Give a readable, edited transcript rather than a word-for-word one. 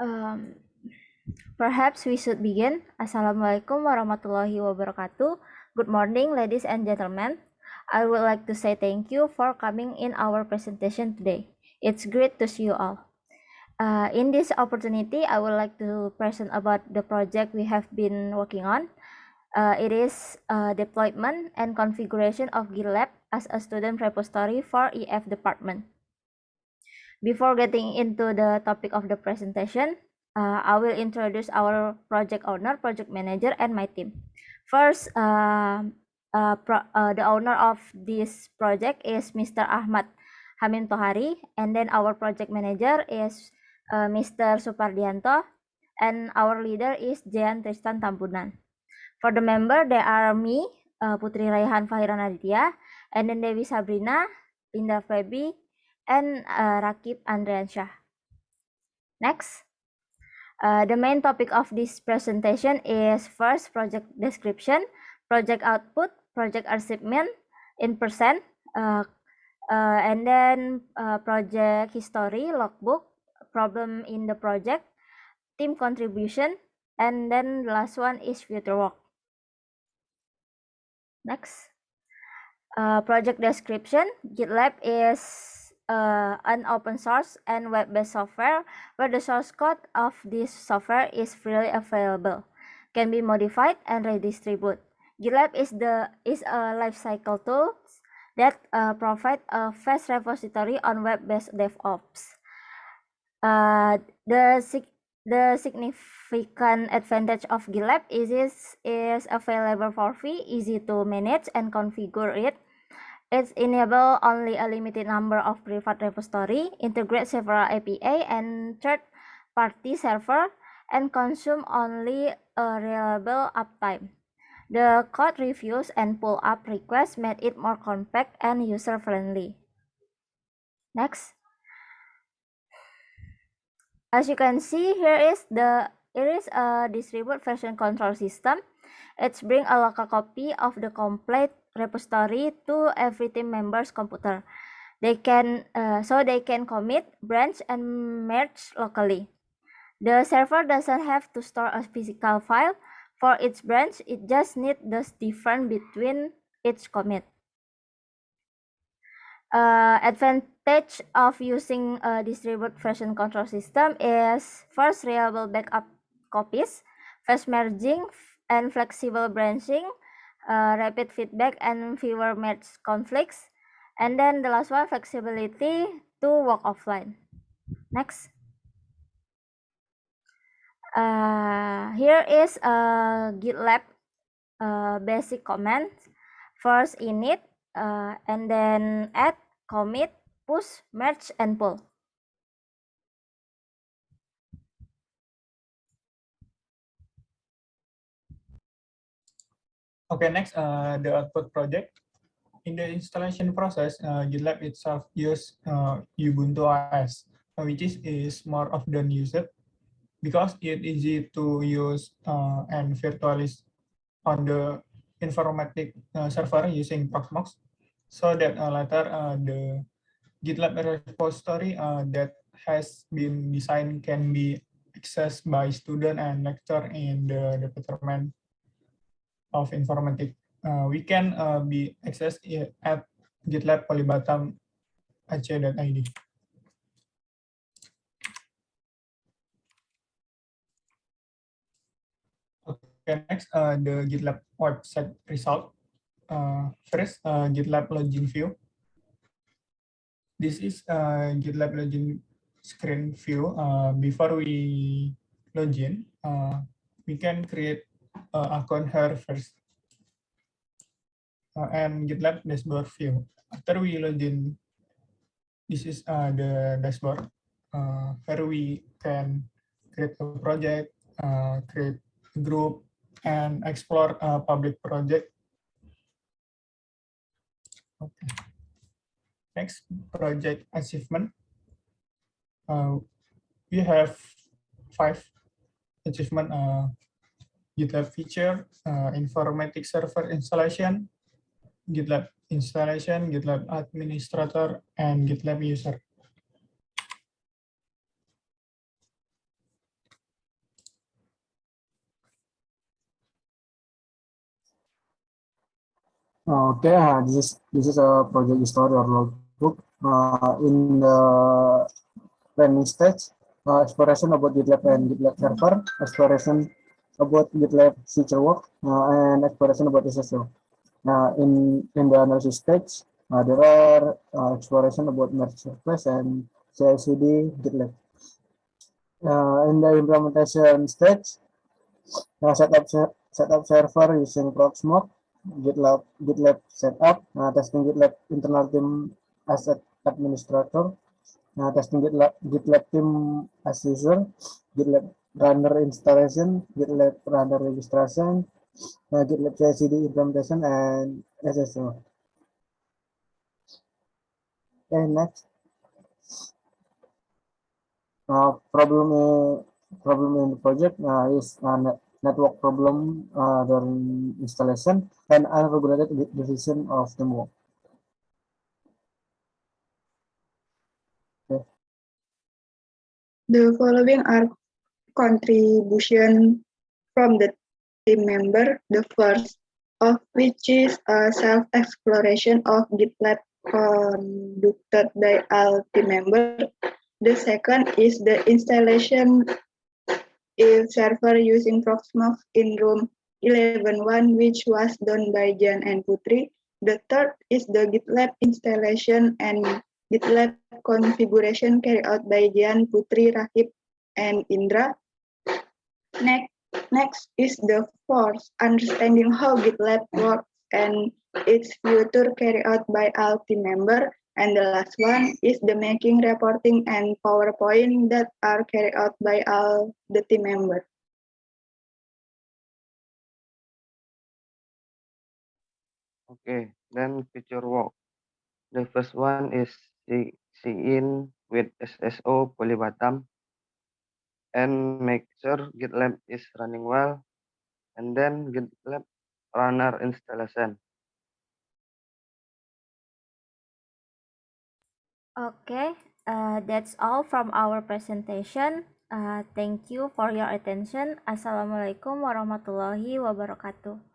Um, Perhaps we should begin. Assalamualaikum warahmatullahi wabarakatuh. Good morning, ladies and gentlemen. I would like to say thank you for coming in our presentation today. It's great to see you all. In this opportunity, I would like to present about the project we have been working on. It is deployment and configuration of GitLab as a student repository for EF department. Before getting into the topic of the presentation, I will introduce our project owner, project manager, and my team. First, the owner of this project is Mr. Ahmad Hamim Tohari, and then our project manager is Mr. Supardianto, and our leader is Jean Tristan Tampunan. For the member, there are me, Putri Raihan Fahiran Aditya, and then Dewi Sabrina, Linda Febi, and Rakib Andriansyah. Next, the main topic of this presentation is first project description, project output, project achievement in percent, and then project history, logbook, problem in the project, team contribution, and then the last one is future work. Next, project description. GitLab is an open source and web-based software where the source code of this software is freely available, can be modified and redistributed. GitLab is a lifecycle tool that provide a fast repository on web-based DevOps. The significant advantage of GitLab is available for free, easy to manage and configure it. It enables only a limited number of private repository, integrate several API and third-party server, and consume only a reliable uptime. The code reviews and pull-up requests made it more compact and user-friendly. Next. As you can see, here is a distributed version control system. It brings a local copy of the complete repository to every team member's computer. They can commit, branch, and merge locally. The server doesn't have to store a physical file for each branch. It just needs the difference between each commit. Advantage of using a distributed version control system is first, reliable backup copies, fast merging and flexible branching, rapid feedback and fewer merge conflicts, and then the last one, flexibility to work offline. Next. Here is a GitLab basic command. First, init, and then add, commit, push, merge, and pull. Okay, next, the output project. In the installation process, GitLab itself uses Ubuntu OS, which is more often used because it's easy to use and virtualize on the informatic server using Proxmox, so that later the GitLab repository that has been designed can be accessed by student and lecturer in the department of informatics. We can be accessed at GitLab Polibatam Aceh.id. Okay, next, the GitLab website result. First, GitLab login view. This is GitLab login screen view. Before we login, we can create account here first. And GitLab dashboard view. After we login, this is the dashboard. Here we can create a project, create a group, and explore a public project. Okay. Next, project achievement. We have 5 achievement: GitLab feature, informatics server installation, GitLab installation, GitLab administrator, and GitLab user. Okay, this is a project story or logbook. In the planning stage, exploration about GitLab and GitLab server, exploration about GitLab feature work, and exploration about SSO. In the analysis stage, there are exploration about merge request and CI/CD GitLab. In the implementation stage, setup server using Proxmox, GitLab setup, testing GitLab internal team as administrator, testing GitLab team as user, GitLab runner installation, GitLab runner registration, GitLab CI/CD implementation, and SSO. Okay, next. Problem in the project is network problem during installation and unregulated decision of the work. Okay. The following are contribution from the team member. The first of which is a self-exploration of GitLab conducted by all team member. The second is the installation of server using Proxmox in room 11.1, which was done by Jan and Putri. The third is the GitLab installation and GitLab configuration carried out by Jan, Putri, Rahib, and Indra. Next is the fourth, understanding how GitLab works and its future carried out by all team members. And the last one is the making reporting and PowerPoint that are carried out by all the team members. Okay, then feature work. The first one is sign with SSO Polybatam and make sure GitLab is running well, and then GitLab runner installation. Okay, that's all from our presentation. Thank you for your attention. Assalamualaikum warahmatullahi wabarakatuh.